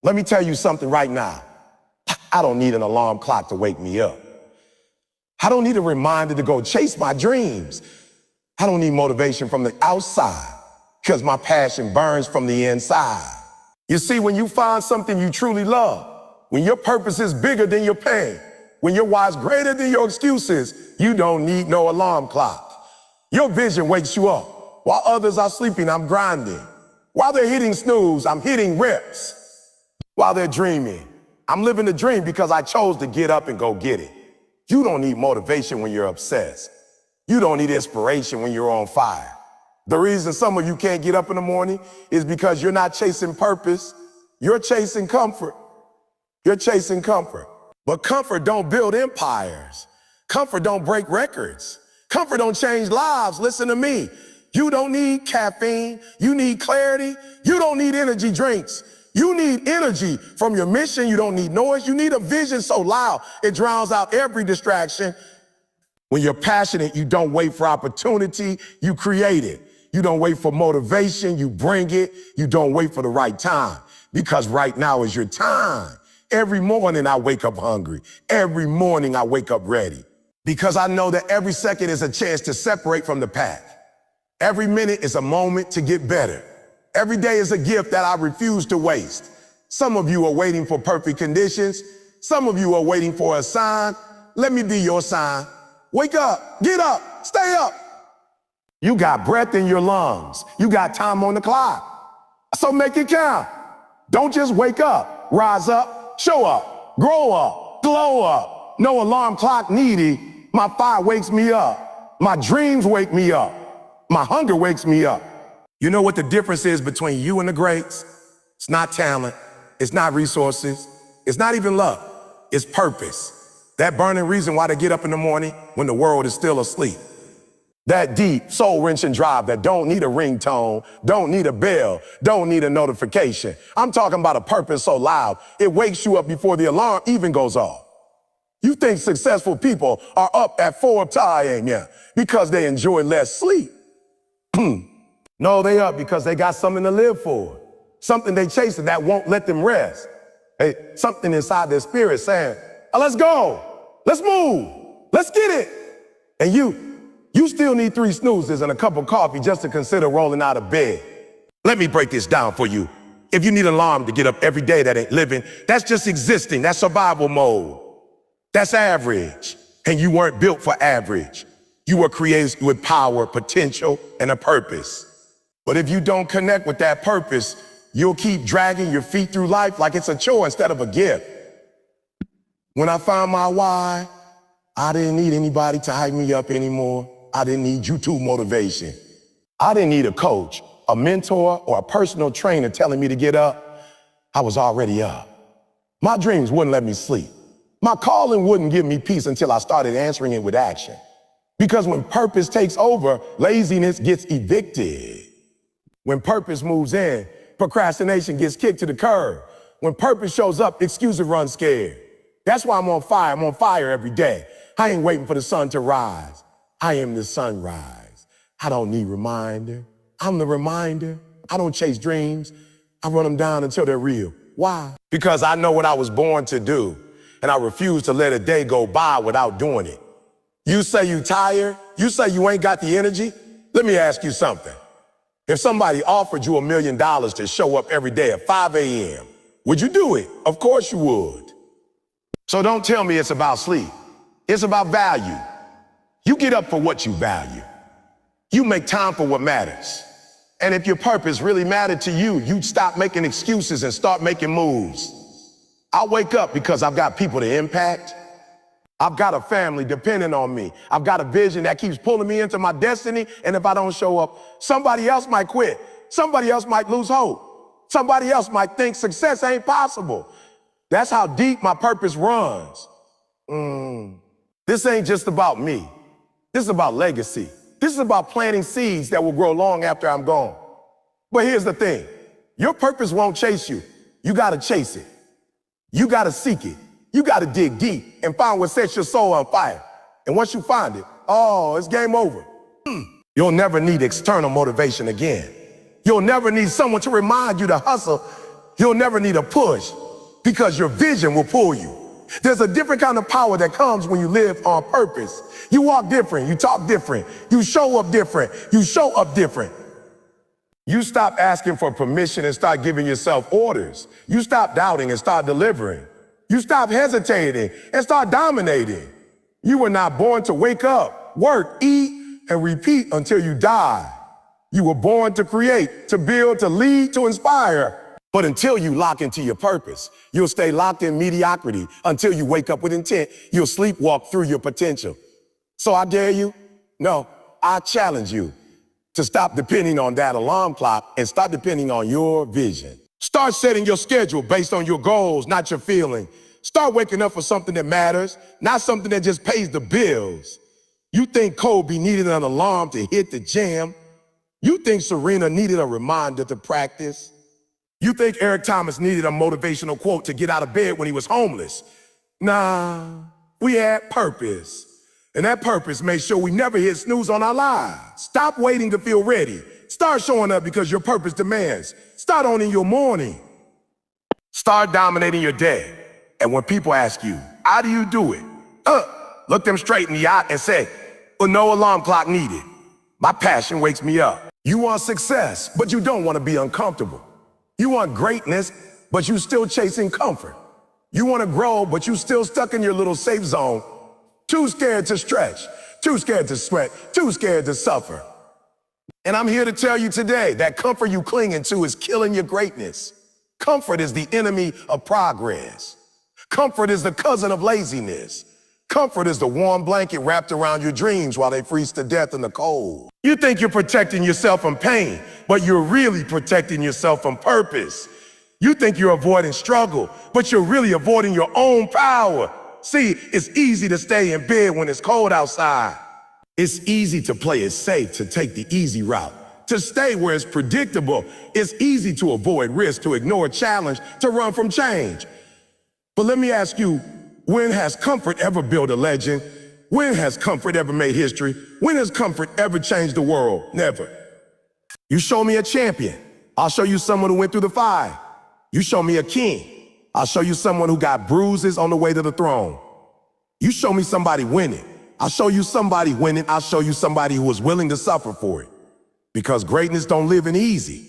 Let me tell you something right now. I don't need an alarm clock to wake me up. I don't need a reminder to go chase my dreams. I don't need motivation from the outside because my passion burns from the inside. You see, when you find something you truly love, when your purpose is bigger than your pain, when your why is greater than your excuses, you don't need no alarm clock. Your vision wakes you up. While others are sleeping, I'm grinding. While they're hitting snooze, I'm hitting reps. While they're dreaming, I'm living the dream because I chose to get up and go get it. You don't need motivation when you're obsessed. You don't need inspiration when you're on fire. The reason some of you can't get up in the morning is because you're not chasing purpose. You're chasing comfort. You're chasing comfort. But comfort don't build empires. Comfort don't break records. Comfort don't change lives. Listen to me. You don't need caffeine. You need clarity. You don't need energy drinks. You need energy from your mission. You don't need noise. You need a vision so loud it drowns out every distraction. When you're passionate, you don't wait for opportunity, you create it. You don't wait for motivation, you bring it. You don't wait for the right time, because right now is your time. Every morning I wake up hungry. Every morning I wake up ready, because I know that every second is a chance to separate from the pack. Every minute is a moment to get better. Every day is a gift that I refuse to waste. Some of you are waiting for perfect conditions. Some of you are waiting for a sign. Let me be your sign. Wake up, get up, stay up. You got breath in your lungs. You got time on the clock. So make it count. Don't just wake up. Rise up, show up, grow up, glow up. No alarm clock needed. My fire wakes me up. My dreams wake me up. My hunger wakes me up. You know what the difference is between you and the greats? It's not talent. It's not resources. It's not even luck. It's purpose. That burning reason why they get up in the morning when the world is still asleep. That deep, soul-wrenching drive that don't need a ringtone, don't need a bell, don't need a notification. I'm talking about a purpose so loud, it wakes you up before the alarm even goes off. You think successful people are up at 4 a.m. because they enjoy less sleep. No, they up because they got something to live for. Something they chasing that won't let them rest. Hey, something inside their spirit saying, let's go, let's move, let's get it. And you still need 3 snoozes and a cup of coffee just to consider rolling out of bed. Let me break this down for you. If you need an alarm to get up every day, that ain't living. That's just existing. That's survival mode. That's average. And you weren't built for average. You were created with power, potential, and a purpose. But if you don't connect with that purpose, you'll keep dragging your feet through life like it's a chore instead of a gift. When I found my why, I didn't need anybody to hype me up anymore. I didn't need YouTube motivation. I didn't need a coach, a mentor, or a personal trainer telling me to get up. I was already up. My dreams wouldn't let me sleep. My calling wouldn't give me peace until I started answering it with action. Because when purpose takes over, laziness gets evicted. When purpose moves in, procrastination gets kicked to the curb. When purpose shows up, excuses run scared. That's why I'm on fire. I'm on fire every day. I ain't waiting for the sun to rise. I am the sunrise. I don't need reminder. I'm the reminder. I don't chase dreams. I run them down until they're real. Why? Because I know what I was born to do, and I refuse to let a day go by without doing it. You say you tired? You say you ain't got the energy? Let me ask you something. If somebody offered you $1 million to show up every day at 5 a.m., would you do it? Of course you would. So don't tell me it's about sleep. It's about value. You get up for what you value. You make time for what matters. And if your purpose really mattered to you, you'd stop making excuses and start making moves. I wake up because I've got people to impact. I've got a family depending on me. I've got a vision that keeps pulling me into my destiny. And if I don't show up, somebody else might quit. Somebody else might lose hope. Somebody else might think success ain't possible. That's how deep my purpose runs. This ain't just about me. This is about legacy. This is about planting seeds that will grow long after I'm gone. But here's the thing. Your purpose won't chase you. You got to chase it. You got to seek it. You got to dig deep and find what sets your soul on fire. And once you find it, it's game over. You'll never need external motivation again. You'll never need someone to remind you to hustle. You'll never need a push because your vision will pull you. There's a different kind of power that comes when you live on purpose. You walk different, you talk different, you show up different, you show up different. You stop asking for permission and start giving yourself orders. You stop doubting and start delivering. You stop hesitating and start dominating. You were not born to wake up, work, eat, and repeat until you die. You were born to create, to build, to lead, to inspire. But until you lock into your purpose, you'll stay locked in mediocrity. Until you wake up with intent, you'll sleepwalk through your potential. So I dare you, no, I challenge you to stop depending on that alarm clock and start depending on your vision. Start setting your schedule based on your goals, not your feeling. Start waking up for something that matters, not something that just pays the bills. You think Kobe needed an alarm to hit the gym? You think Serena needed a reminder to practice? You think Eric Thomas needed a motivational quote to get out of bed when he was homeless? Nah, we had purpose. And that purpose made sure we never hit snooze on our lives. Stop waiting to feel ready. Start showing up because your purpose demands. Start owning your morning. Start dominating your day. And when people ask you, how do you do it? Look them straight in the eye and say, well, no alarm clock needed. My passion wakes me up. You want success, but you don't want to be uncomfortable. You want greatness, but you still chasing comfort. You want to grow, but you still stuck in your little safe zone. Too scared to stretch, too scared to sweat, too scared to suffer. And I'm here to tell you today that comfort you clinging to is killing your greatness. Comfort is the enemy of progress. Comfort is the cousin of laziness. Comfort is the warm blanket wrapped around your dreams while they freeze to death in the cold. You think you're protecting yourself from pain, but you're really protecting yourself from purpose. You think you're avoiding struggle, but you're really avoiding your own power. See, it's easy to stay in bed when it's cold outside. It's easy to play it safe, to take the easy route, to stay where it's predictable. It's easy to avoid risk, to ignore a challenge, to run from change. But let me ask you, when has comfort ever built a legend? When has comfort ever made history? When has comfort ever changed the world? Never. You show me a champion, I'll show you someone who went through the fire. You show me a king, I'll show you someone who got bruises on the way to the throne. You show me somebody winning, I'll show you somebody winning. I'll show you somebody who was willing to suffer for it. Because greatness don't live in easy.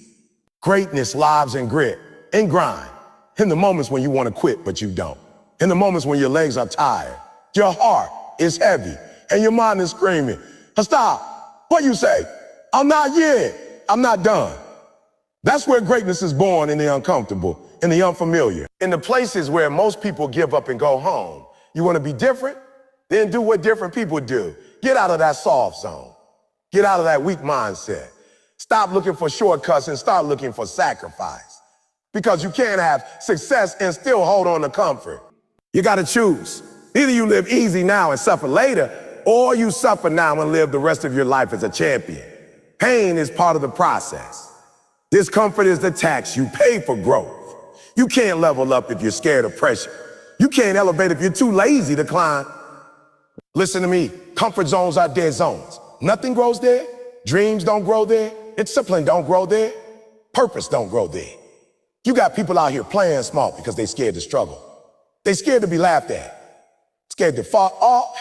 Greatness lives in grit, in grind, in the moments when you want to quit, but you don't. In the moments when your legs are tired, your heart is heavy, and your mind is screaming, stop, what you say? I'm not yet, I'm not done. That's where greatness is born, in the uncomfortable, in the unfamiliar, in the places where most people give up and go home. You want to be different? Then do what different people do. Get out of that soft zone. Get out of that weak mindset. Stop looking for shortcuts and start looking for sacrifice. Because you can't have success and still hold on to comfort. You got to choose. Either you live easy now and suffer later, or you suffer now and live the rest of your life as a champion. Pain is part of the process. Discomfort is the tax you pay for growth. You can't level up if you're scared of pressure. You can't elevate if you're too lazy to climb. Listen to me. Comfort zones are dead zones. Nothing grows there. Dreams don't grow there. Discipline don't grow there. Purpose don't grow there. You got people out here playing small because they're scared to struggle. They're scared to be laughed at, scared to fall off.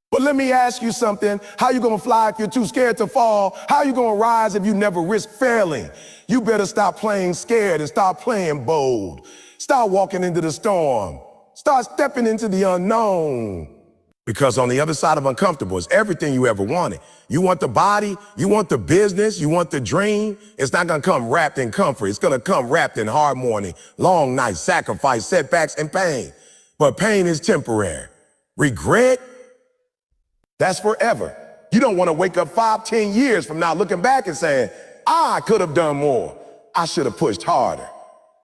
But let me ask you something. How you gonna fly if you're too scared to fall? How you gonna rise if you never risk failing? You better stop playing scared and start playing bold. Start walking into the storm. Start stepping into the unknown. Because on the other side of uncomfortable is everything you ever wanted. You want the body, you want the business, you want the dream. It's not gonna come wrapped in comfort. It's gonna come wrapped in hard morning, long nights, sacrifice, setbacks, and pain. But pain is temporary. Regret, that's forever. You don't wanna wake up 5, 10 years from now looking back and saying, I could have done more. I should have pushed harder.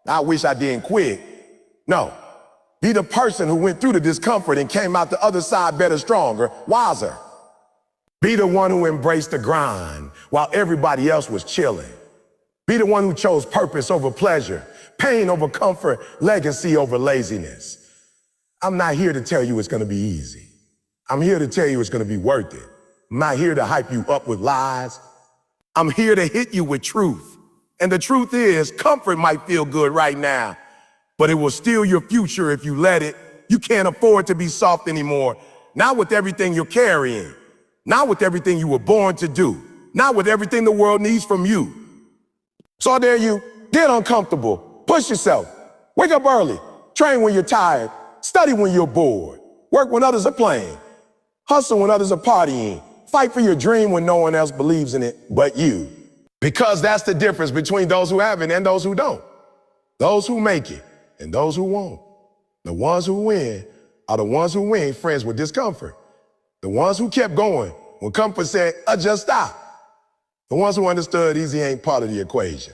I wish I didn't quit. No. Be the person who went through the discomfort and came out the other side better, stronger, wiser. Be the one who embraced the grind while everybody else was chilling. Be the one who chose purpose over pleasure, pain over comfort, legacy over laziness. I'm not here to tell you it's gonna be easy. I'm here to tell you it's gonna be worth it. I'm not here to hype you up with lies. I'm here to hit you with truth. And the truth is, comfort might feel good right now, but it will steal your future if you let it. You can't afford to be soft anymore. Not with everything you're carrying. Not with everything you were born to do. Not with everything the world needs from you. So I dare you, get uncomfortable. Push yourself. Wake up early. Train when you're tired. Study when you're bored. Work when others are playing. Hustle when others are partying. Fight for your dream when no one else believes in it but you. Because that's the difference between those who have it and those who don't. Those who make it and those who won't. The ones who win are the ones who win friends with discomfort. The ones who kept going when comfort said, just stop. The ones who understood easy ain't part of the equation.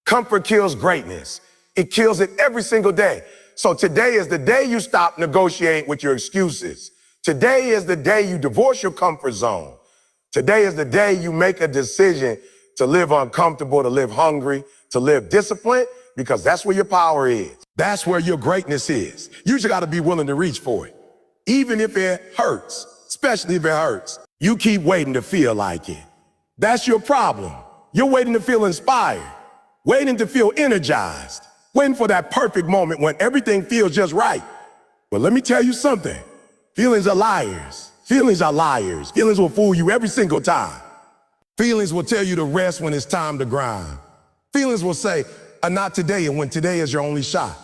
Comfort kills greatness. It kills it every single day. So today is the day you stop negotiating with your excuses. Today is the day you divorce your comfort zone. Today is the day you make a decision to live uncomfortable, to live hungry, to live disciplined, because that's where your power is. That's where your greatness is. You just gotta be willing to reach for it. Even if it hurts, especially if it hurts, you keep waiting to feel like it. That's your problem. You're waiting to feel inspired, waiting to feel energized, waiting for that perfect moment when everything feels just right. But let me tell you something. Feelings are liars. Feelings are liars. Feelings will fool you every single time. Feelings will tell you to rest when it's time to grind. Feelings will say, not today, and when today is your only shot.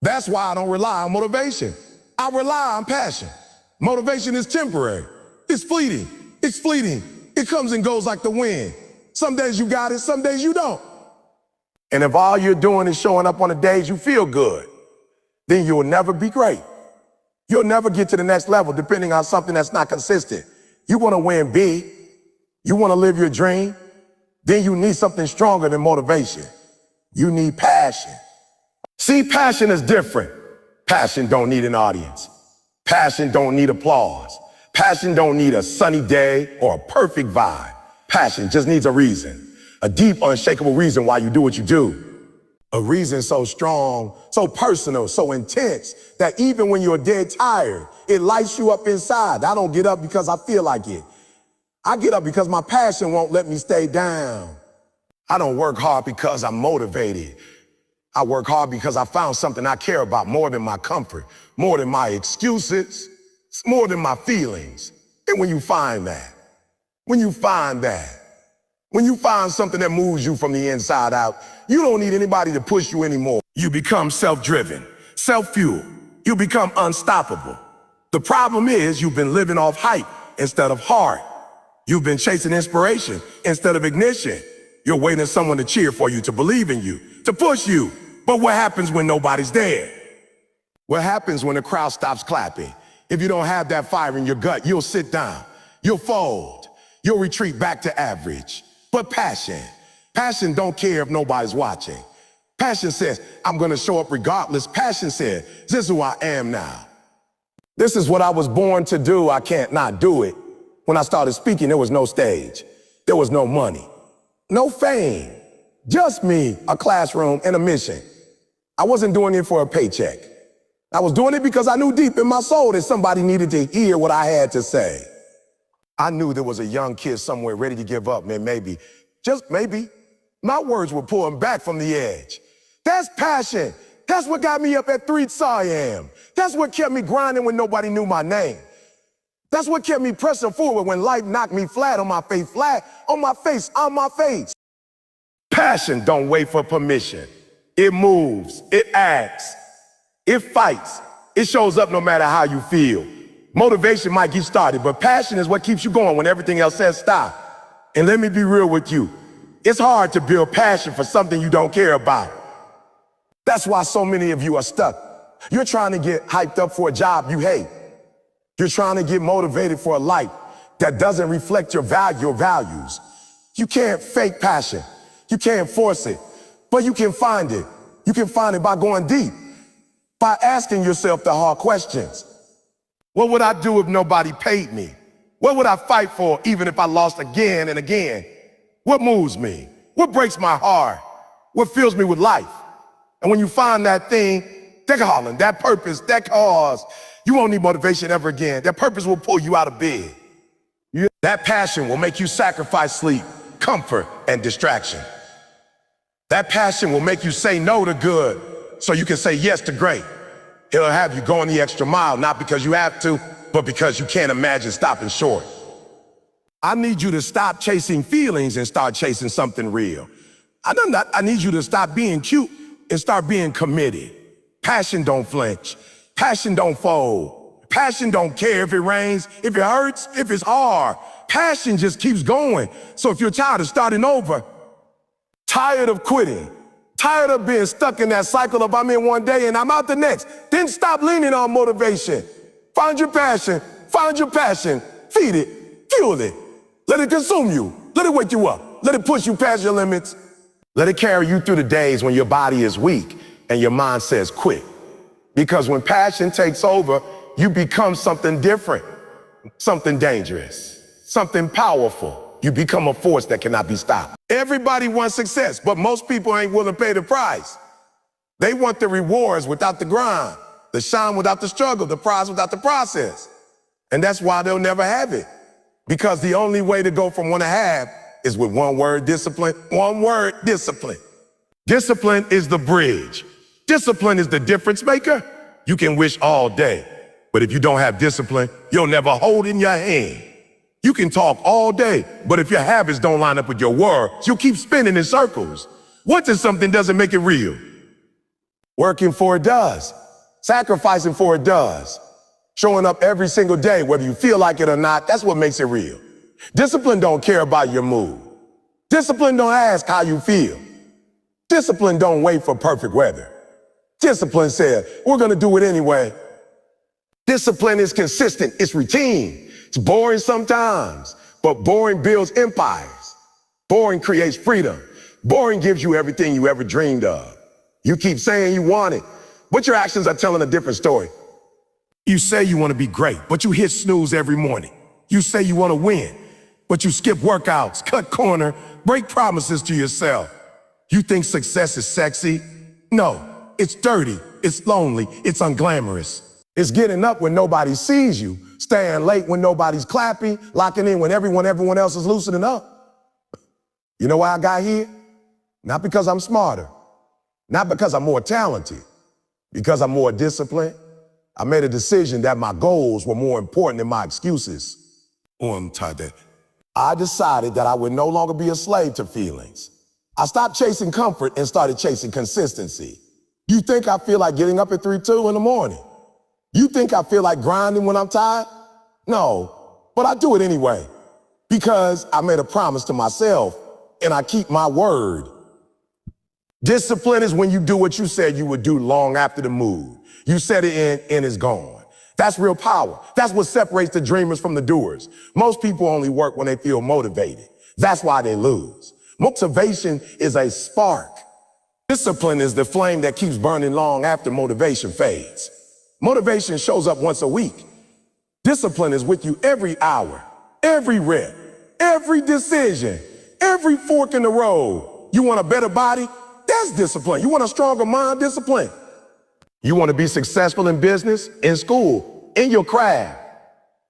That's why I don't rely on motivation. I rely on passion. Motivation is temporary. It's fleeting. It's fleeting. It comes and goes like the wind. Some days you got it, some days you don't. And if all you're doing is showing up on the days you feel good, then you'll never be great. You'll never get to the next level depending on something that's not consistent. You want to win big. You want to live your dream. Then you need something stronger than motivation. You need passion. See, passion is different. Passion don't need an audience. Passion don't need applause. Passion don't need a sunny day or a perfect vibe. Passion just needs a reason. A deep, unshakable reason why you do what you do. A reason so strong, so personal, so intense, that even when you're dead tired, it lights you up inside. I don't get up because I feel like it. I get up because my passion won't let me stay down. I don't work hard because I'm motivated. I work hard because I found something I care about more than my comfort, more than my excuses, more than my feelings. And when you find that, when you find something that moves you from the inside out, you don't need anybody to push you anymore. You become self-driven, self-fueled. You become unstoppable. The problem is you've been living off hype instead of heart. You've been chasing inspiration instead of ignition. You're waiting for someone to cheer for you, to believe in you, to push you. But what happens when nobody's there? What happens when the crowd stops clapping? If you don't have that fire in your gut, you'll sit down, you'll fold, you'll retreat back to average. But passion don't care if nobody's watching. Passion says, I'm gonna show up regardless. Passion says, this is who I am now. This is what I was born to do. I can't not do it. When I started speaking, there was no stage. There was no money, no fame, just me, a classroom, and a mission. I wasn't doing it for a paycheck. I was doing it because I knew deep in my soul that somebody needed to hear what I had to say. I knew there was a young kid somewhere ready to give up, man, maybe, just maybe, my words were pulling back from the edge. That's passion. That's what got me up at 3 a.m. That's what kept me grinding when nobody knew my name. That's what kept me pressing forward when life knocked me flat on my face, on my face. Passion don't wait for permission. It moves, it acts, it fights. It shows up no matter how you feel. Motivation might get started, but passion is what keeps you going when everything else says stop. And let me be real with you. It's hard to build passion for something you don't care about. That's why so many of you are stuck. You're trying to get hyped up for a job you hate. You're trying to get motivated for a life that doesn't reflect your values. You can't fake passion. You can't force it, but you can find it. You can find it by going deep, by asking yourself the hard questions. What would I do if nobody paid me? What would I fight for even if I lost again and again? What moves me? What breaks my heart? What fills me with life? And when you find that thing, that purpose, that cause, you won't need motivation ever again. That purpose will pull you out of bed. That passion will make you sacrifice sleep, comfort, and distraction. That passion will make you say no to good so you can say yes to great. It'll have you going the extra mile, not because you have to, but because you can't imagine stopping short. I need you to stop chasing feelings and start chasing something real. I need you to stop being cute and start being committed. Passion don't flinch. Passion don't fold. Passion don't care if it rains, if it hurts, if it's hard. Passion just keeps going. So if you're tired of starting over, tired of quitting, tired of being stuck in that cycle of I'm in one day and I'm out the next, then stop leaning on motivation. Find your passion, feed it, fuel it. Let it consume you. Let it wake you up. Let it push you past your limits. Let it carry you through the days when your body is weak and your mind says quit. Because when passion takes over, you become something different, something dangerous, something powerful. You become a force that cannot be stopped. Everybody wants success, but most people ain't willing to pay the price. They want the rewards without the grind, the shine without the struggle, the prize without the process. And that's why they'll never have it. Because the only way to go from one to have is with one word, discipline. One word, discipline. Discipline is the bridge. Discipline is the difference maker. You can wish all day, but if you don't have discipline, you'll never hold in your hand. You can talk all day, but if your habits don't line up with your words, you'll keep spinning in circles. Wanting something doesn't make it real. Working for it does. Sacrificing for it does. Showing up every single day, whether you feel like it or not, that's what makes it real. Discipline don't care about your mood. Discipline don't ask how you feel. Discipline don't wait for perfect weather. Discipline said, we're gonna do it anyway. Discipline is consistent, it's routine. It's boring sometimes, but boring builds empires. Boring creates freedom. Boring gives you everything you ever dreamed of. You keep saying you want it, but your actions are telling a different story. You say you want to be great, but you hit snooze every morning. You say you want to win, but you skip workouts, cut corner, break promises to yourself. You think success is sexy? No, it's dirty, it's lonely, it's unglamorous. It's getting up when nobody sees you, staying late when nobody's clapping, locking in when everyone else is loosening up. You know why I got here? Not because I'm smarter, not because I'm more talented, because I'm more disciplined. I made a decision that my goals were more important than my excuses. I decided that I would no longer be a slave to feelings. I stopped chasing comfort and started chasing consistency. You think I feel like getting up at 3-2 in the morning? You think I feel like grinding when I'm tired? No, but I do it anyway because I made a promise to myself and I keep my word. Discipline is when you do what you said you would do long after the move. You set it in and it's gone. That's real power. That's what separates the dreamers from the doers. Most people only work when they feel motivated. That's why they lose. Motivation is a spark. Discipline is the flame that keeps burning long after motivation fades. Motivation shows up once a week. Discipline is with you every hour, every rep, every decision, every fork in the road. You want a better body? That's discipline. You want a stronger mind? Discipline. You want to be successful in business, in school, in your craft?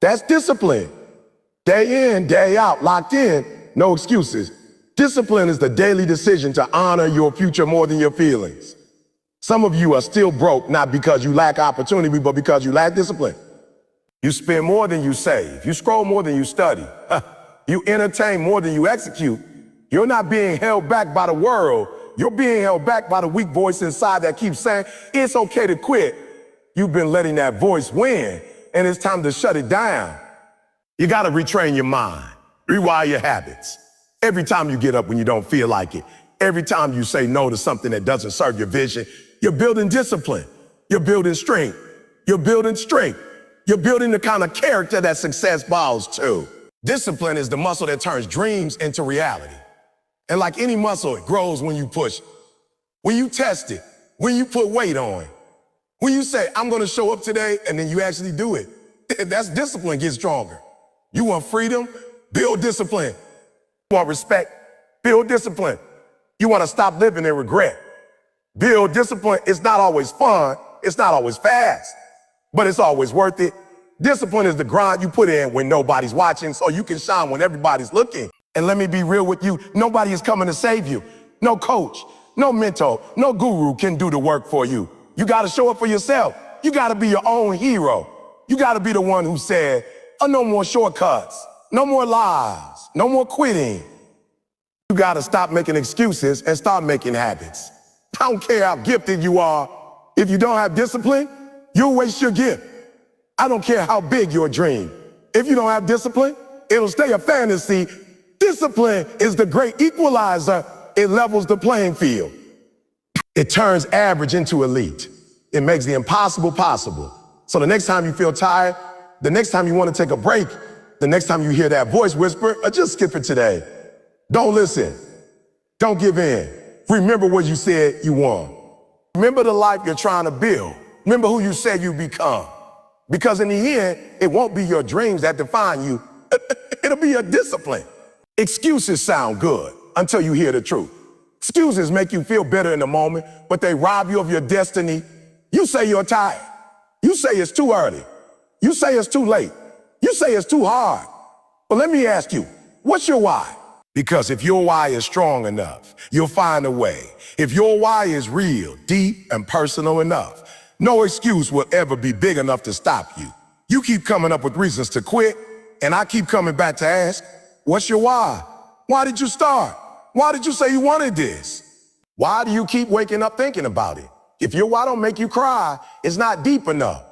That's discipline. Day in, day out, locked in, no excuses. Discipline is the daily decision to honor your future more than your feelings. Some of you are still broke, not because you lack opportunity, but because you lack discipline. You spend more than you save. You scroll more than you study. You entertain more than you execute. You're not being held back by the world. You're being held back by the weak voice inside that keeps saying, it's okay to quit. You've been letting that voice win, and it's time to shut it down. You gotta retrain your mind, rewire your habits. Every time you get up when you don't feel like it, every time you say no to something that doesn't serve your vision, you're building discipline. You're building strength. You're building strength. You're building the kind of character that success bows to. Discipline is the muscle that turns dreams into reality. And like any muscle, it grows when you push it, when you test it, when you put weight on it, when you say, I'm gonna show up today, and then you actually do it. That's discipline gets stronger. You want freedom? Build discipline. You want respect? Build discipline. You wanna stop living in regret? Build discipline. It's not always fun. It's not always fast, but it's always worth it. Discipline is the grind you put in when nobody's watching so you can shine when everybody's looking. And let me be real with you, nobody is coming to save you. No coach, no mentor, no guru can do the work for you. You gotta show up for yourself. You gotta be your own hero. You gotta be the one who said, oh, no more shortcuts, no more lies, no more quitting. You gotta stop making excuses and start making habits. I don't care how gifted you are. If you don't have discipline, you'll waste your gift. I don't care how big your dream. If you don't have discipline, it'll stay a fantasy. Discipline is the great equalizer. It levels the playing field. It turns average into elite. It makes the impossible possible. So the next time you feel tired, the next time you want to take a break, the next time you hear that voice whisper, or just skip it today. Don't listen. Don't give in. Remember what you said you want. Remember the life you're trying to build. Remember who you said you become. Because in the end, it won't be your dreams that define you. It'll be your discipline. Excuses sound good until you hear the truth. Excuses make you feel better in the moment, but they rob you of your destiny. You say you're tired. You say it's too early. You say it's too late. You say it's too hard. But let me ask you, what's your why? Because if your why is strong enough, you'll find a way. If your why is real, deep, and personal enough, no excuse will ever be big enough to stop you. You keep coming up with reasons to quit, and I keep coming back to ask, what's your why? Why did you start? Why did you say you wanted this? Why do you keep waking up thinking about it? If your why don't make you cry, it's not deep enough.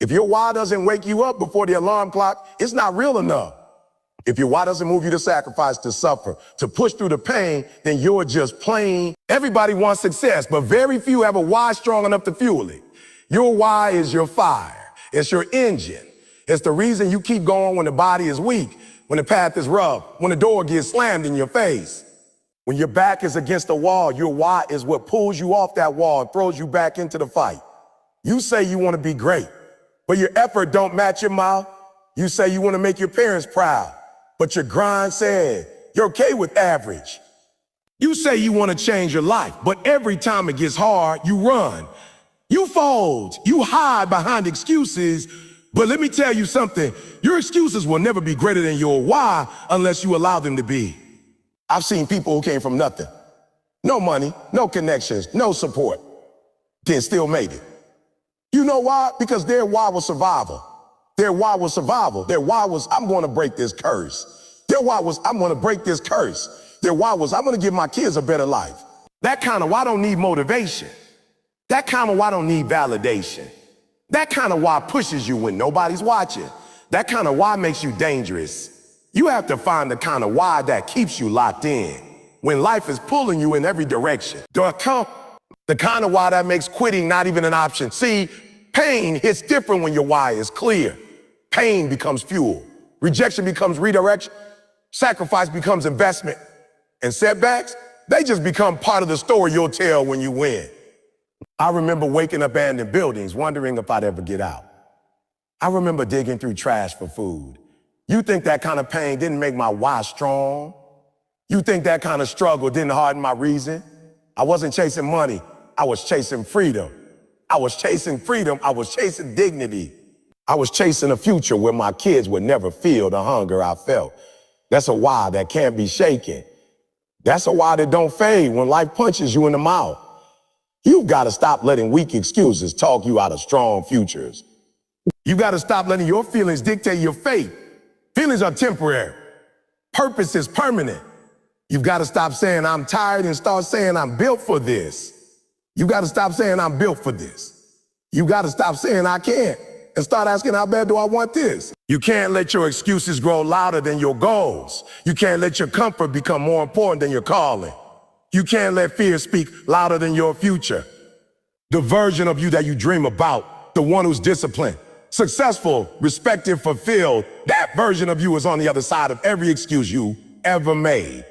If your why doesn't wake you up before the alarm clock, it's not real enough. If your why doesn't move you to sacrifice, to suffer, to push through the pain, then you're just plain. Everybody wants success, but very few have a why strong enough to fuel it. Your why is your fire. It's your engine. It's the reason you keep going when the body is weak, when the path is rough, when the door gets slammed in your face. When your back is against the wall, your why is what pulls you off that wall and throws you back into the fight. You say you want to be great, but your effort don't match your mouth. You say you want to make your parents proud, but your grind said you're okay with average. You say you want to change your life, but every time it gets hard, you run. You fold, you hide behind excuses, but let me tell you something, your excuses will never be greater than your why unless you allow them to be. I've seen people who came from nothing, no money, no connections, no support, then still made it. You know why? Because their why was survival. Their why was survival. Their why was, I'm going to break this curse. Their why was, I'm going to break this curse. Their why was, I'm going to give my kids a better life. That kind of why don't need motivation. That kind of why don't need validation. That kind of why pushes you when nobody's watching. That kind of why makes you dangerous. You have to find the kind of why that keeps you locked in when life is pulling you in every direction. The kind of why that makes quitting not even an option. See, pain hits different when your why is clear. Pain becomes fuel. Rejection becomes redirection. Sacrifice becomes investment. And setbacks, they just become part of the story you'll tell when you win. I remember waking up abandoned buildings, wondering if I'd ever get out. I remember digging through trash for food. You think that kind of pain didn't make my why strong? You think that kind of struggle didn't harden my reason? I wasn't chasing money. I was chasing freedom. I was chasing freedom. I was chasing dignity. I was chasing a future where my kids would never feel the hunger I felt. That's a why that can't be shaken. That's a why that don't fade when life punches you in the mouth. You've got to stop letting weak excuses talk you out of strong futures. You got to stop letting your feelings dictate your fate. Feelings are temporary. Purpose is permanent. You've got to stop saying I'm tired and start saying I'm built for this. You got to stop saying I'm built for this. You got to stop saying I can't and start asking how bad do I want this. You can't let your excuses grow louder than your goals. You can't let your comfort become more important than your calling. You can't let fear speak louder than your future. The version of you that you dream about, the one who's disciplined, successful, respected, fulfilled, that version of you is on the other side of every excuse you ever made.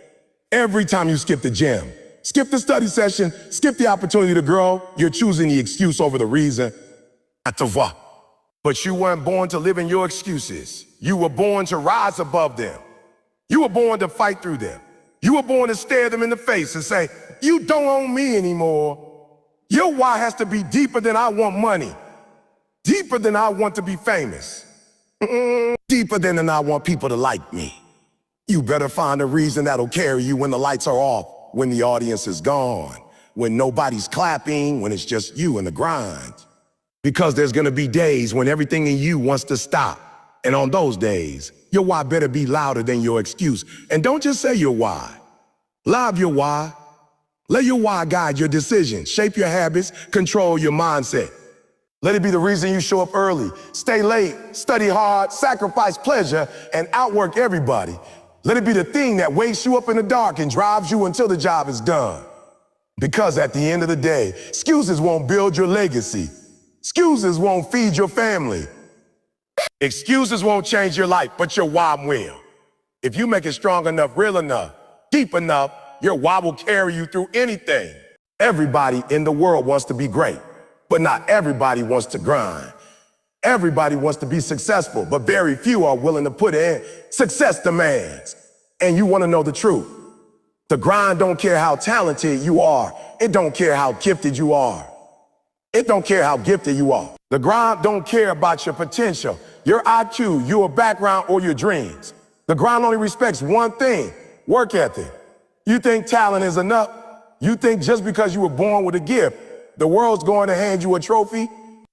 Every time you skip the gym, skip the study session, skip the opportunity to grow, you're choosing the excuse over the reason. But you weren't born to live in your excuses. You were born to rise above them. You were born to fight through them. You were born to stare them in the face and say, you don't own me anymore. Your why has to be deeper than I want money. Deeper than I want to be famous. Deeper than I want people to like me. You better find a reason that'll carry you when the lights are off, when the audience is gone, when nobody's clapping, when it's just you and the grind. Because there's gonna be days when everything in you wants to stop. And on those days, your why better be louder than your excuse. And don't just say your why. Live your why. Let your why guide your decisions, shape your habits, control your mindset. Let it be the reason you show up early, stay late, study hard, sacrifice pleasure, and outwork everybody. Let it be the thing that wakes you up in the dark and drives you until the job is done. Because at the end of the day, excuses won't build your legacy. Excuses won't feed your family. Excuses won't change your life, but your why will. If you make it strong enough, real enough, deep enough, your why will carry you through anything. Everybody in the world wants to be great, but not everybody wants to grind. Everybody wants to be successful, but very few are willing to put in success demands. And you want to know the truth. The grind don't care how talented you are. It don't care how gifted you are. It don't care how gifted you are. The grind don't care about your potential, your IQ, your background, or your dreams. The grind only respects one thing: work ethic. You think talent is enough? You think just because you were born with a gift, the world's going to hand you a trophy?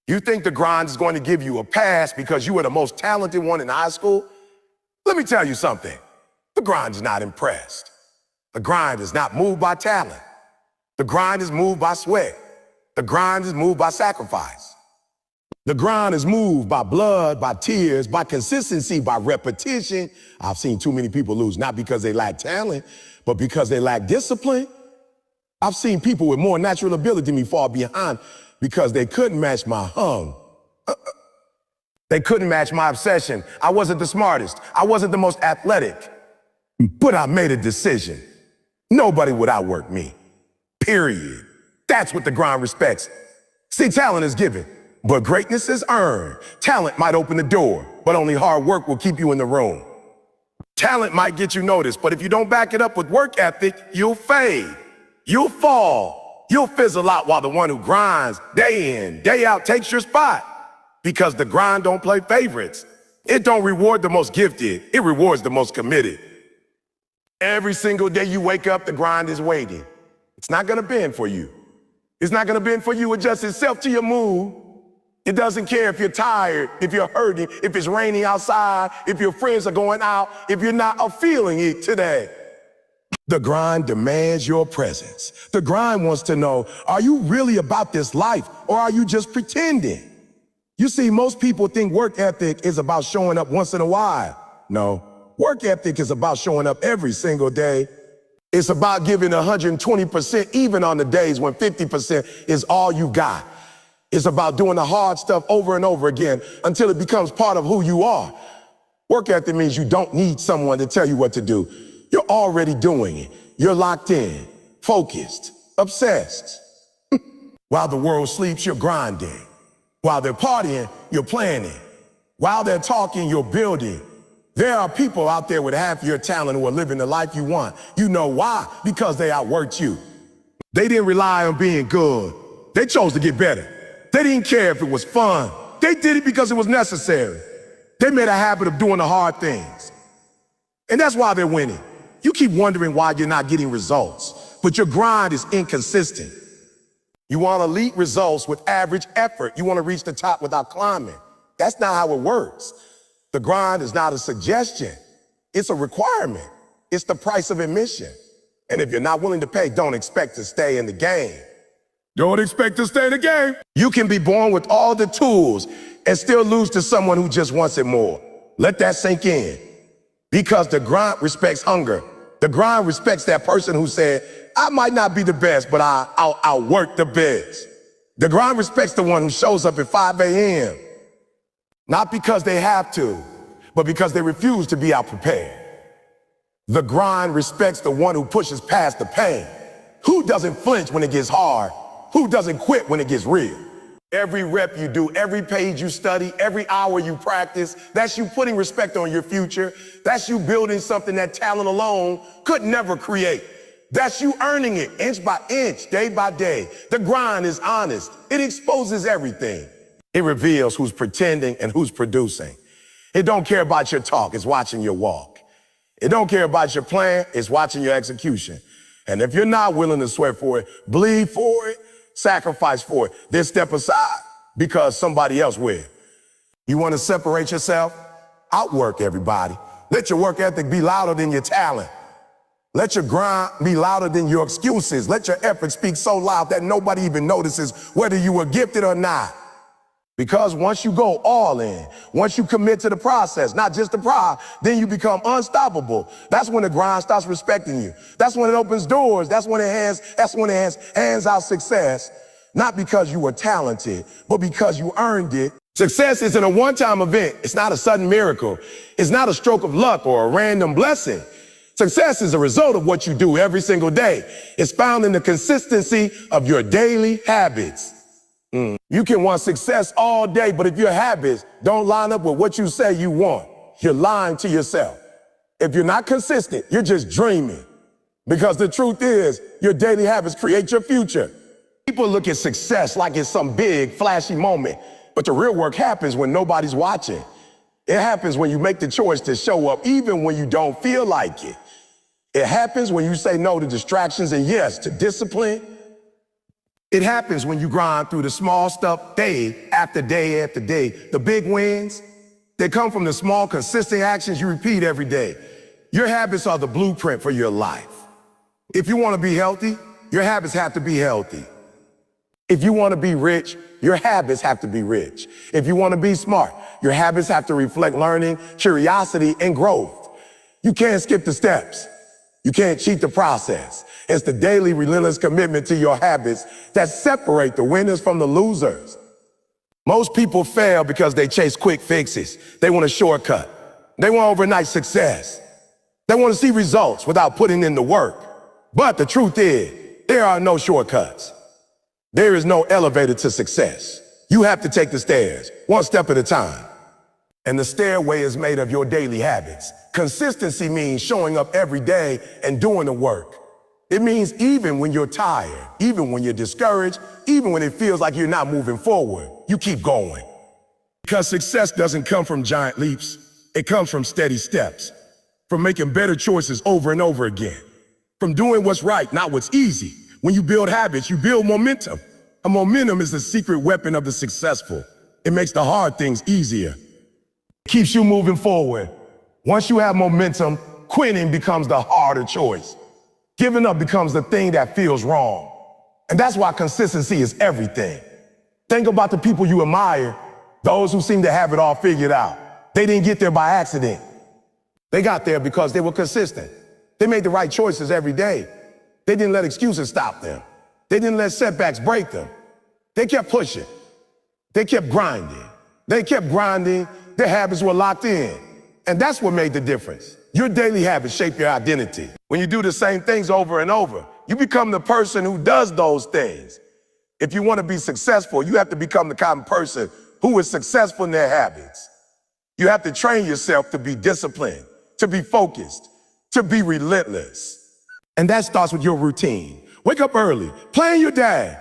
You think the grind is going to give you a pass because you were the most talented one in high school? Let me tell you something. The grind is not impressed. The grind is not moved by talent. The grind is moved by sweat. The grind is moved by sacrifice. The grind is moved by blood, by tears, by consistency, by repetition. I've seen too many people lose, not because they lack talent, but because they lack discipline. I've seen people with more natural ability than me fall behind because they couldn't match my hung. They couldn't match my obsession. I wasn't the smartest. I wasn't the most athletic. But I made a decision. Nobody would outwork me. Period. That's what the grind respects. See, talent is given, but greatness is earned. Talent might open the door, but only hard work will keep you in the room. Talent might get you noticed, but if you don't back it up with work ethic, you'll fade. You'll fall. You'll fizzle out while the one who grinds day in, day out takes your spot. Because the grind don't play favorites. It don't reward the most gifted. It rewards the most committed. Every single day you wake up, the grind is waiting. It's not gonna bend for you. It's not gonna bend for you. Adjust itself to your mood. It doesn't care if you're tired, if you're hurting, if it's raining outside, if your friends are going out, if you're not feeling it today. The grind demands your presence. The grind wants to know, are you really about this life or are you just pretending? You see, most people think work ethic is about showing up once in a while. No, work ethic is about showing up every single day. It's about giving 120% even on the days when 50% is all you got. It's about doing the hard stuff over and over again until it becomes part of who you are. Work ethic means you don't need someone to tell you what to do. You're already doing it. You're locked in, focused, obsessed. While the world sleeps, you're grinding. While they're partying, you're planning. While they're talking, you're building. There are people out there with half your talent who are living the life you want. You know why? Because they outworked you. They didn't rely on being good. They chose to get better. They didn't care if it was fun. They did it because it was necessary. They made a habit of doing the hard things. And that's why they're winning. You keep wondering why you're not getting results, but your grind is inconsistent. You want elite results with average effort. You want to reach the top without climbing. That's not how it works. The grind is not a suggestion. It's a requirement. It's the price of admission. And if you're not willing to pay, don't expect to stay in the game. Don't expect to stay in the game. You can be born with all the tools and still lose to someone who just wants it more. Let that sink in. Because the grind respects hunger. The grind respects that person who said, I might not be the best, but I'll work the best. The grind respects the one who shows up at 5 a.m. Not because they have to, but because they refuse to be out prepared. The grind respects the one who pushes past the pain. Who doesn't flinch when it gets hard? Who doesn't quit when it gets real? Every rep you do, every page you study, every hour you practice, that's you putting respect on your future. That's you building something that talent alone could never create. That's you earning it inch by inch, day by day. The grind is honest. It exposes everything. It reveals who's pretending and who's producing. It don't care about your talk, it's watching your walk. It don't care about your plan, it's watching your execution. And if you're not willing to sweat for it, bleed for it, sacrifice for it, then step aside because somebody else will. You want to separate yourself? Outwork everybody. Let your work ethic be louder than your talent. Let your grind be louder than your excuses. Let your effort speak so loud that nobody even notices whether you were gifted or not. Because once you go all in, once you commit to the process, not just the prize, then you become unstoppable. That's when the grind starts respecting you. That's when it opens doors. That's when it hands out success. Not because you were talented, but because you earned it. Success isn't a one-time event. It's not a sudden miracle. It's not a stroke of luck or a random blessing. Success is a result of what you do every single day. It's found in the consistency of your daily habits. You can want success all day, but if your habits don't line up with what you say you want, you're lying to yourself. If you're not consistent, you're just dreaming. Because the truth is, your daily habits create your future. People look at success like it's some big, flashy moment, but the real work happens when nobody's watching. It happens when you make the choice to show up even when you don't feel like it. It happens when you say no to distractions and yes to discipline. It happens when you grind through the small stuff day after day after day. The big wins, they come from the small, consistent actions you repeat every day. Your habits are the blueprint for your life. If you want to be healthy, your habits have to be healthy. If you want to be rich, your habits have to be rich. If you want to be smart, your habits have to reflect learning, curiosity, and growth. You can't skip the steps. You can't cheat the process. It's the daily relentless commitment to your habits that separate the winners from the losers. Most people fail because they chase quick fixes. They want a shortcut. They want overnight success. They want to see results without putting in the work. But the truth is, there are no shortcuts. There is no elevator to success. You have to take the stairs, one step at a time. And the stairway is made of your daily habits. Consistency means showing up every day and doing the work. It means even when you're tired, even when you're discouraged, even when it feels like you're not moving forward, you keep going. Because success doesn't come from giant leaps. It comes from steady steps, from making better choices over and over again, from doing what's right, not what's easy. When you build habits, you build momentum. And momentum is the secret weapon of the successful. It makes the hard things easier. It keeps you moving forward. Once you have momentum, quitting becomes the harder choice. Giving up becomes the thing that feels wrong. And that's why consistency is everything. Think about the people you admire, those who seem to have it all figured out. They didn't get there by accident. They got there because they were consistent. They made the right choices every day. They didn't let excuses stop them. They didn't let setbacks break them. They kept pushing. They kept grinding. They kept grinding. Their habits were locked in. And that's what made the difference. Your daily habits shape your identity. When you do the same things over and over, you become the person who does those things. If you want to be successful, you have to become the kind of person who is successful in their habits. You have to train yourself to be disciplined, to be focused, to be relentless. And that starts with your routine. Wake up early, plan your day,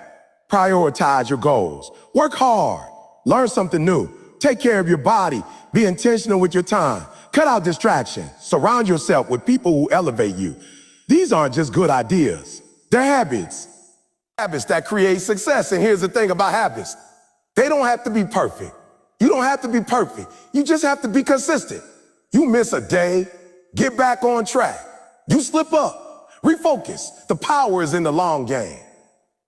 prioritize your goals, work hard, learn something new, take care of your body, be intentional with your time, cut out distractions, surround yourself with people who elevate you. These aren't just good ideas, they're habits. Habits that create success. And here's the thing about habits. They don't have to be perfect. You don't have to be perfect. You just have to be consistent. You miss a day, get back on track. You slip up, refocus. The power is in the long game,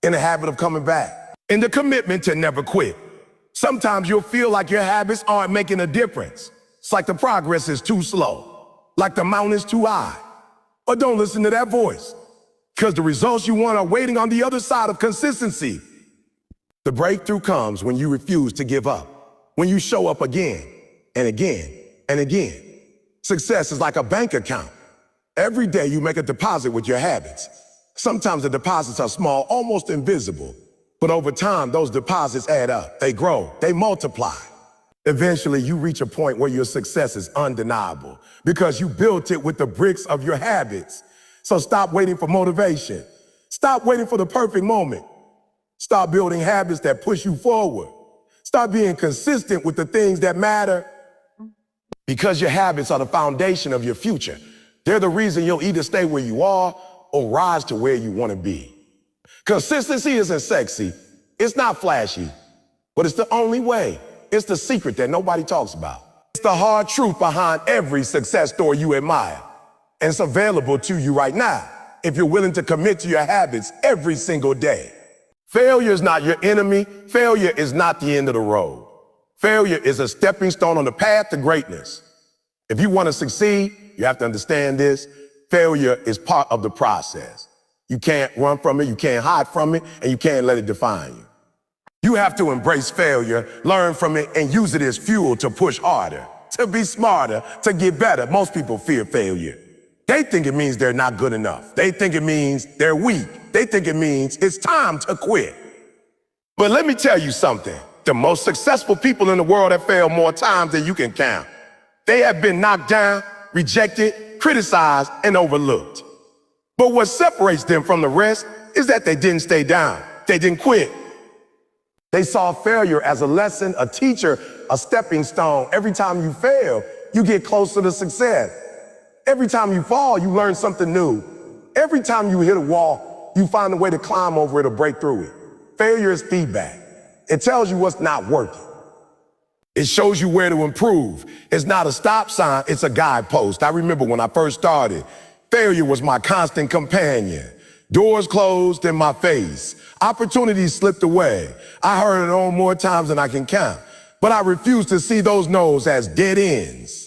in the habit of coming back, in the commitment to never quit. Sometimes you'll feel like your habits aren't making a difference. It's like the progress is too slow, like the mountain is too high. But don't listen to that voice, because the results you want are waiting on the other side of consistency. The breakthrough comes when you refuse to give up, when you show up again and again and again. Success is like a bank account. Every day you make a deposit with your habits. Sometimes the deposits are small, almost invisible. But over time, those deposits add up. They grow, they multiply. Eventually, you reach a point where your success is undeniable because you built it with the bricks of your habits. So stop waiting for motivation. Stop waiting for the perfect moment. Start building habits that push you forward. Start being consistent with the things that matter. Because your habits are the foundation of your future. They're the reason you'll either stay where you are or rise to where you want to be. Consistency isn't sexy. It's not flashy, but it's the only way. It's the secret that nobody talks about. It's the hard truth behind every success story you admire. And it's available to you right now if you're willing to commit to your habits every single day. Failure is not your enemy. Failure is not the end of the road. Failure is a stepping stone on the path to greatness. If you want to succeed, you have to understand this. Failure is part of the process. You can't run from it, you can't hide from it, and you can't let it define you. You have to embrace failure, learn from it, and use it as fuel to push harder, to be smarter, to get better. Most people fear failure. They think it means they're not good enough. They think it means they're weak. They think it means it's time to quit. But let me tell you something. The most successful people in the world have failed more times than you can count. They have been knocked down, rejected, criticized, and overlooked. But what separates them from the rest is that they didn't stay down. They didn't quit. They saw failure as a lesson, a teacher, a stepping stone. Every time you fail, you get closer to success. Every time you fall, you learn something new. Every time you hit a wall, you find a way to climb over it or break through it. Failure is feedback. It tells you what's not working. It shows you where to improve. It's not a stop sign, it's a guidepost. I remember when I first started, failure was my constant companion. Doors closed in my face. Opportunities slipped away. I heard it on more times than I can count. But I refused to see those no's as dead ends.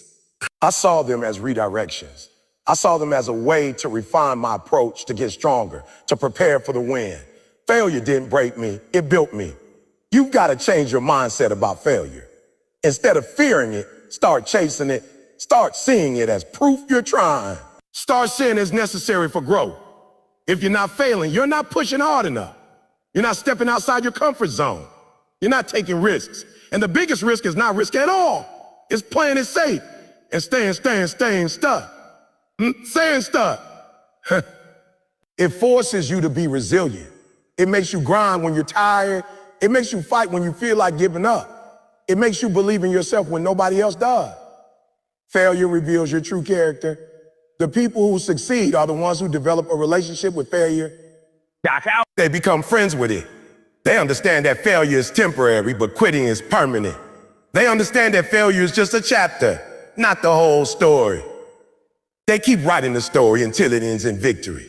I saw them as redirections. I saw them as a way to refine my approach, to get stronger, to prepare for the win. Failure didn't break me, it built me. You've got to change your mindset about failure. Instead of fearing it, start chasing it. Start seeing it as proof you're trying. Start seeing it's necessary for growth. If you're not failing, you're not pushing hard enough. You're not stepping outside your comfort zone. You're not taking risks. And the biggest risk is not risk at all. It's playing it safe and staying stuck. Staying stuck. It forces you to be resilient. It makes you grind when you're tired. It makes you fight when you feel like giving up. It makes you believe in yourself when nobody else does. Failure reveals your true character. The people who succeed are the ones who develop a relationship with failure. They become friends with it. They understand that failure is temporary, but quitting is permanent. They understand that failure is just a chapter, not the whole story. They keep writing the story until it ends in victory.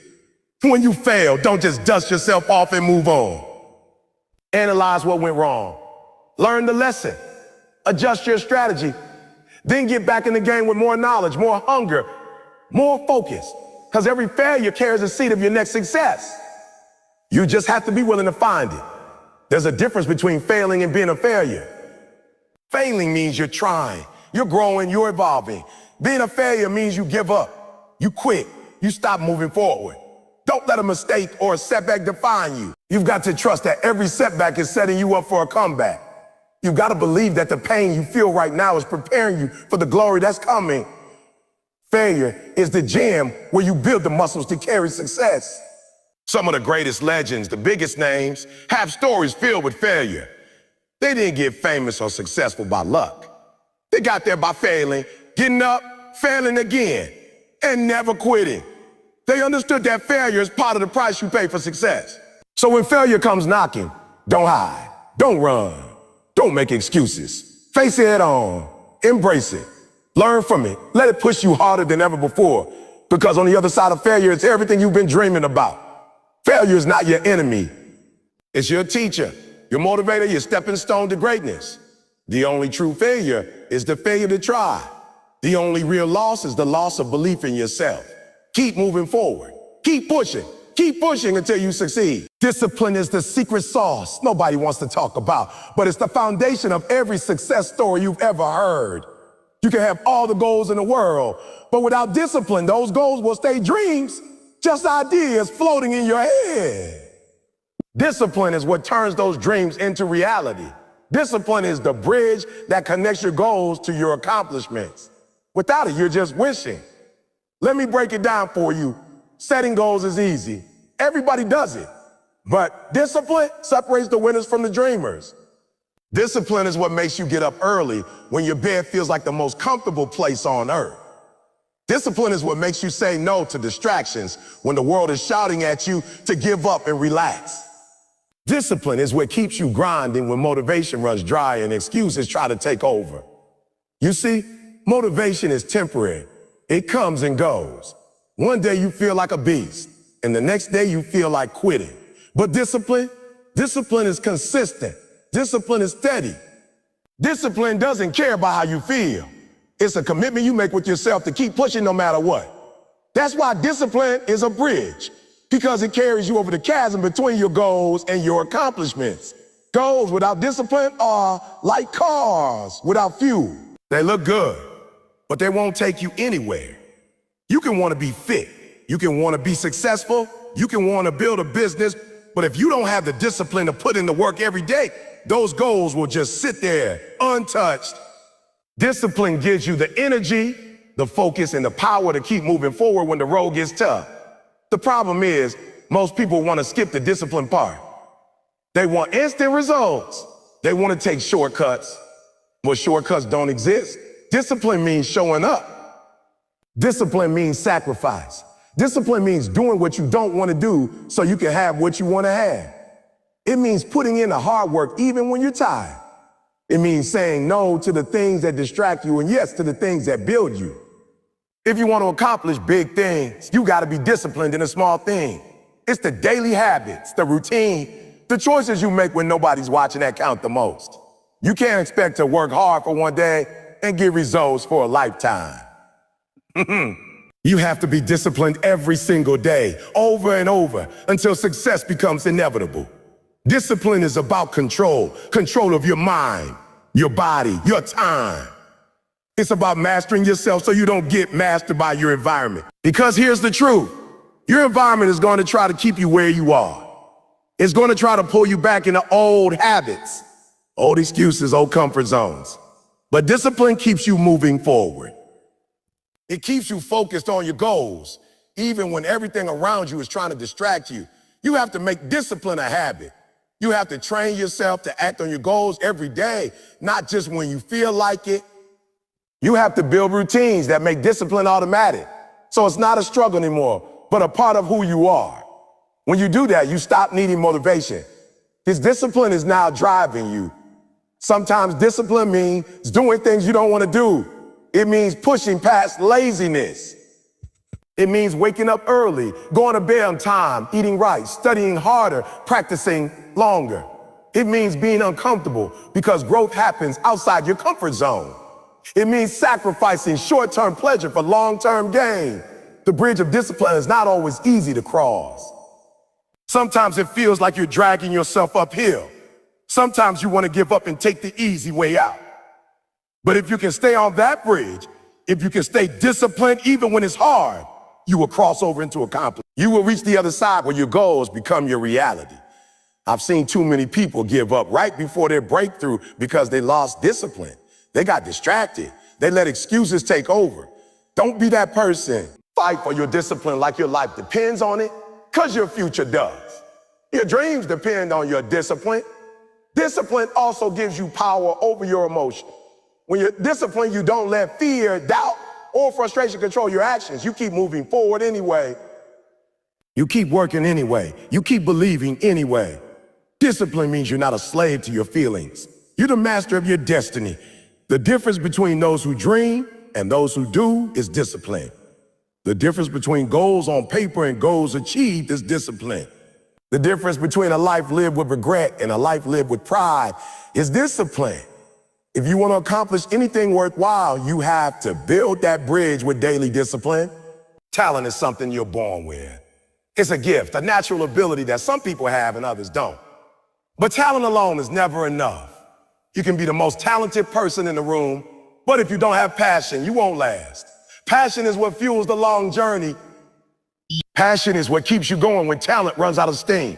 When you fail, don't just dust yourself off and move on. Analyze what went wrong. Learn the lesson. Adjust your strategy. Then get back in the game with more knowledge, more hunger, more focus. Because every failure carries a seed of your next success. You just have to be willing to find it. There's a difference between failing and being a failure. Failing means you're trying, you're growing, you're evolving. Being a failure means you give up, you quit, you stop moving forward. Don't let a mistake or a setback define you. You've got to trust that every setback is setting you up for a comeback. You've got to believe that the pain you feel right now is preparing you for the glory that's coming. Failure is the gym where you build the muscles to carry success. Some of the greatest legends, the biggest names, have stories filled with failure. They didn't get famous or successful by luck. They got there by failing, getting up, failing again, and never quitting. They understood that failure is part of the price you pay for success. So when failure comes knocking, don't hide, don't run, don't make excuses. Face it head on, embrace it, learn from it, let it push you harder than ever before. Because on the other side of failure, it's everything you've been dreaming about. Failure is not your enemy. It's your teacher, your motivator, your stepping stone to greatness. The only true failure is the failure to try. The only real loss is the loss of belief in yourself. Keep moving forward. Keep pushing until you succeed. Discipline is the secret sauce nobody wants to talk about, but it's the foundation of every success story you've ever heard. You can have all the goals in the world, but without discipline, those goals will stay dreams, just ideas floating in your head. Discipline is what turns those dreams into reality. Discipline is the bridge that connects your goals to your accomplishments. Without it, you're just wishing. Let me break it down for you. Setting goals is easy. Everybody does it. But discipline separates the winners from the dreamers. Discipline is what makes you get up early when your bed feels like the most comfortable place on earth. Discipline is what makes you say no to distractions when the world is shouting at you to give up and relax. Discipline is what keeps you grinding when motivation runs dry and excuses try to take over. You see, motivation is temporary. It comes and goes. One day you feel like a beast, and the next day you feel like quitting. But discipline is consistent. Discipline is steady. Discipline doesn't care about how you feel. It's a commitment you make with yourself to keep pushing no matter what. That's why discipline is a bridge, because it carries you over the chasm between your goals and your accomplishments. Goals without discipline are like cars without fuel. They look good, but they won't take you anywhere. You can want to be fit. You can want to be successful. You can want to build a business. But if you don't have the discipline to put in the work every day, those goals will just sit there untouched. Discipline gives you the energy, the focus, and the power to keep moving forward when the road gets tough. The problem is, most people want to skip the discipline part. They want instant results. They want to take shortcuts. Well, shortcuts don't exist. Discipline means showing up. Discipline means sacrifice. Discipline means doing what you don't want to do so you can have what you want to have. It means putting in the hard work even when you're tired. It means saying no to the things that distract you and yes to the things that build you. If you want to accomplish big things, you got to be disciplined in a small thing. It's the daily habits, the routine, the choices you make when nobody's watching that count the most. You can't expect to work hard for one day and get results for a lifetime. You have to be disciplined every single day, over and over, until success becomes inevitable. Discipline is about control of your mind, your body, your time. It's about mastering yourself so you don't get mastered by your environment. Because here's the truth. Your environment is going to try to keep you where you are. It's going to try to pull you back into old habits, old excuses, old comfort zones. But discipline keeps you moving forward. It keeps you focused on your goals, even when everything around you is trying to distract you. You have to make discipline a habit. You have to train yourself to act on your goals every day, not just when you feel like it. You have to build routines that make discipline automatic. So it's not a struggle anymore, but a part of who you are. When you do that, you stop needing motivation. This discipline is now driving you. Sometimes discipline means doing things you don't want to do. It means pushing past laziness. It means waking up early, going to bed on time, eating right, studying harder, practicing longer. It means being uncomfortable because growth happens outside your comfort zone. It means sacrificing short-term pleasure for long-term gain. The bridge of discipline is not always easy to cross. Sometimes it feels like you're dragging yourself uphill. Sometimes you want to give up and take the easy way out. But if you can stay on that bridge, if you can stay disciplined even when it's hard, you will cross over into accomplishment. You will reach the other side where your goals become your reality. I've seen too many people give up right before their breakthrough because they lost discipline. They got distracted. They let excuses take over. Don't be that person. Fight for your discipline like your life depends on it, because your future does. Your dreams depend on your discipline. Discipline also gives you power over your emotions. When you're disciplined, you don't let fear, doubt, or frustration control your actions. You keep moving forward anyway. You keep working anyway. You keep believing anyway. Discipline means you're not a slave to your feelings. You're the master of your destiny. The difference between those who dream and those who do is discipline. The difference between goals on paper and goals achieved is discipline. The difference between a life lived with regret and a life lived with pride is discipline. If you want to accomplish anything worthwhile, you have to build that bridge with daily discipline. Talent is something you're born with. It's a gift, a natural ability that some people have and others don't. But talent alone is never enough. You can be the most talented person in the room, but if you don't have passion, you won't last. Passion is what fuels the long journey. Passion is what keeps you going when talent runs out of steam.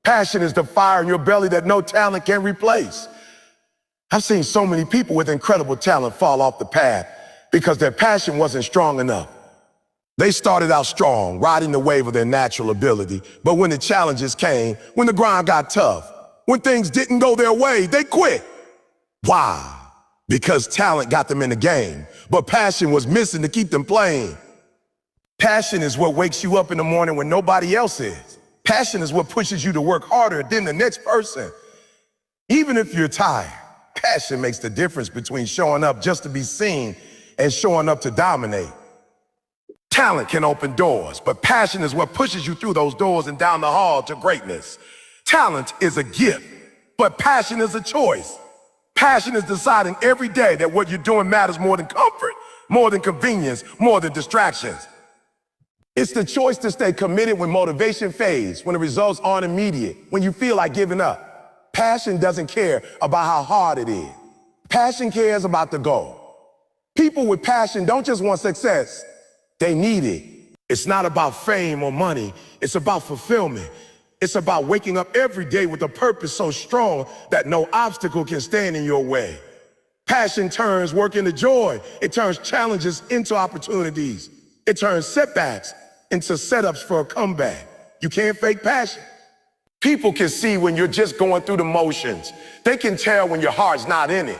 Passion is the fire in your belly that no talent can replace. I've seen so many people with incredible talent fall off the path because their passion wasn't strong enough. They started out strong, riding the wave of their natural ability, but when the challenges came, when the grind got tough, when things didn't go their way, they quit. Why? because talent got them in the game, but passion was missing to keep them playing. Passion is what wakes you up in the morning when nobody else is. Passion is what pushes you to work harder than the next person. Even if you're tired, passion makes the difference between showing up just to be seen and showing up to dominate. Talent can open doors, but passion is what pushes you through those doors and down the hall to greatness. Talent is a gift, but passion is a choice. Passion is deciding every day that what you're doing matters more than comfort, more than convenience, more than distractions. It's the choice to stay committed when motivation fades, when the results aren't immediate, when you feel like giving up. Passion doesn't care about how hard it is. Passion cares about the goal. People with passion don't just want success, they need it. It's not about fame or money, it's about fulfillment. It's about waking up every day with a purpose so strong that no obstacle can stand in your way. Passion turns work into joy. It turns challenges into opportunities. It turns setbacks into setups for a comeback. You can't fake passion. People can see when you're just going through the motions. They can tell when your heart's not in it.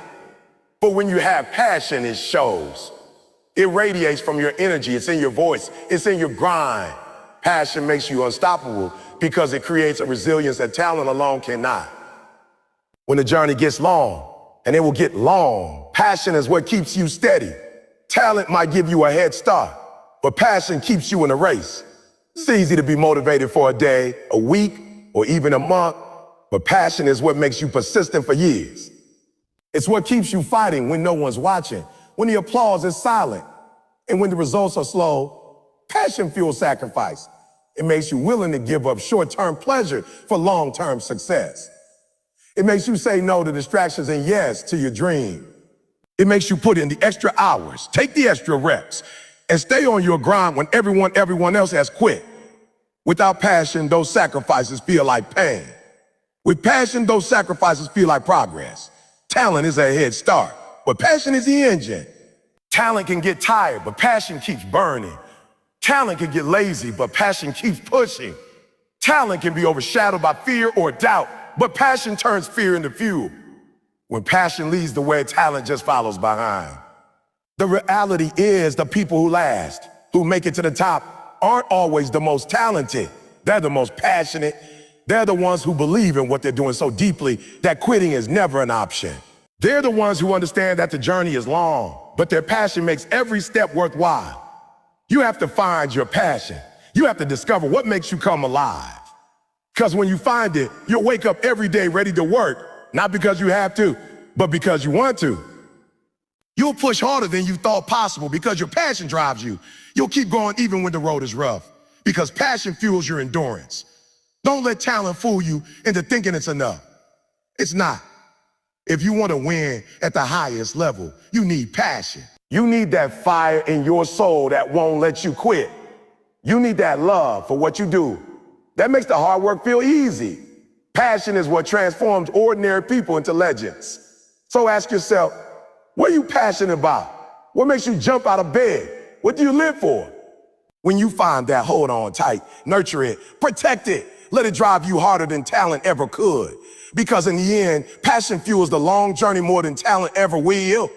But when you have passion, it shows. It radiates from your energy. It's in your voice. It's in your grind. Passion makes you unstoppable because it creates a resilience that talent alone cannot. When the journey gets long, and it will get long, passion is what keeps you steady. Talent might give you a head start, but passion keeps you in a race. It's easy to be motivated for a day, a week, or even a month, but passion is what makes you persistent for years. It's what keeps you fighting when no one's watching, when the applause is silent, and when the results are slow. Passion fuels sacrifice. It makes you willing to give up short-term pleasure for long-term success. It makes you say no to distractions and yes to your dream. It makes you put in the extra hours, take the extra reps, and stay on your grind when everyone else has quit. Without passion, those sacrifices feel like pain. With passion, those sacrifices feel like progress. Talent is a head start, but passion is the engine. Talent can get tired, but passion keeps burning. Talent can get lazy, but passion keeps pushing. Talent can be overshadowed by fear or doubt, but passion turns fear into fuel. When passion leads the way, talent just follows behind. The reality is the people who last, who make it to the top, aren't always the most talented. They're the most passionate. They're the ones who believe in what they're doing so deeply that quitting is never an option. They're the ones who understand that the journey is long, but their passion makes every step worthwhile. You have to find your passion. You have to discover what makes you come alive. Because when you find it, you'll wake up every day ready to work, not because you have to, but because you want to. You'll push harder than you thought possible because your passion drives you. You'll keep going even when the road is rough because passion fuels your endurance. Don't let talent fool you into thinking it's enough. It's not. If you want to win at the highest level, you need passion. You need that fire in your soul that won't let you quit. You need that love for what you do. That makes the hard work feel easy. Passion is what transforms ordinary people into legends. So ask yourself, what are you passionate about? What makes you jump out of bed? What do you live for? When you find that, hold on tight, nurture it, protect it. Let it drive you harder than talent ever could. Because in the end, passion fuels the long journey more than talent ever will.